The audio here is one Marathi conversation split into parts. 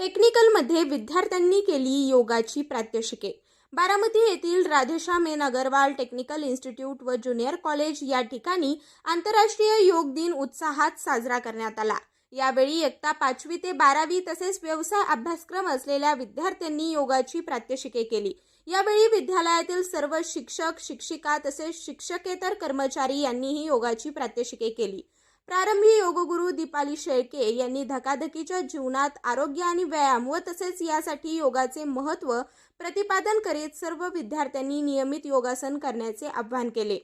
टेक्निकलमध्ये विद्यार्थ्यांनी केली योगाची प्रात्यक्षिके। बारामती येथील Radheshyam N Agrawal technical institute व ज्युनियर कॉलेज या ठिकाणी आंतरराष्ट्रीय योग दिन उत्साहात साजरा करण्यात आला। यावेळी इयत्ता 5वी ते 12वी तसेच व्यवसाय अभ्यासक्रम असलेल्या विद्यार्थ्यांनी योगाची प्रात्यक्षिके केली। यावेळी विद्यालयातील सर्व शिक्षक, शिक्षिका तसेच शिक्षकेतर कर्मचारी यांनीही योगाची प्रात्यक्षिके केली। प्रारंभी योगगुरू दीपाली शेळके यांनी धकाधकीच्या जीवनात आरोग्य आणि व्यायाम व तसेच यासाठी योगाचे महत्त्व प्रतिपादन करीत सर्व विद्यार्थ्यांनी नियमित योगासन करण्याचे आवाहन केले।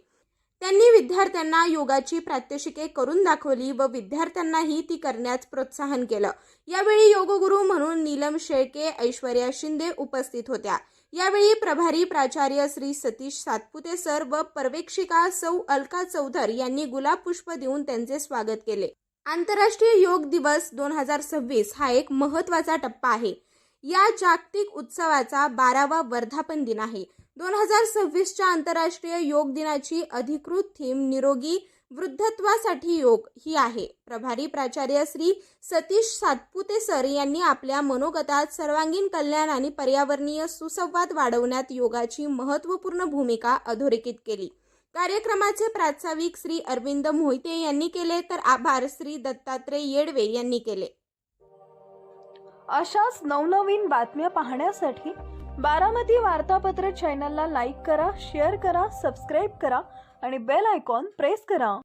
त्यांनी विद्यार्थ्यांना योगाची प्रात्यक्षिके करून दाखवली व विद्यार्थ्यांनाही ती करण्यास प्रोत्साहन केलं। यावेळी योगगुरू म्हणून नीलम शेळके, ऐश्वर्या शिंदे उपस्थित होत्या। यावेळी प्रभारी प्राचार्य श्री सतीश सातपुते सर व पर्यवेक्षिका सौ अलका चौधर यांनी गुलाब पुष्प देऊन त्यांचे स्वागत केले। आंतरराष्ट्रीय योग दिवस 2026 हा एक महत्त्वाचा टप्पा आहे। या जागतिक उत्सवाचा 12वा वर्धापन दिन आहे। 2026च्या आंतरराष्ट्रीय योग दिनाची अधिकृत थीम निरोगी वृद्धत्वासाठी योग ही आहे। प्रभारी प्राचार्य श्री सतीश सातपुते सर यांनी आपल्या मनोगतात सर्वांगीण कल्याण आणि पर्यावरणीय सुसंवाद वाढवण्यात योगाची महत्त्वपूर्ण भूमिका अधोरेखित केली। कार्यक्रमाचे प्रास्ताविक श्री अरविंद मोहिते यांनी केले तर आभार श्री दत्तात्रय येडवे यांनी केले। अशाच नवनवीन बातम्या पाहण्यासाठी बारामती वार्तापत्र चॅनलला लाईक करा, शेअर करा, सबस्क्राईब करा आणि बेल आयकॉन प्रेस करा।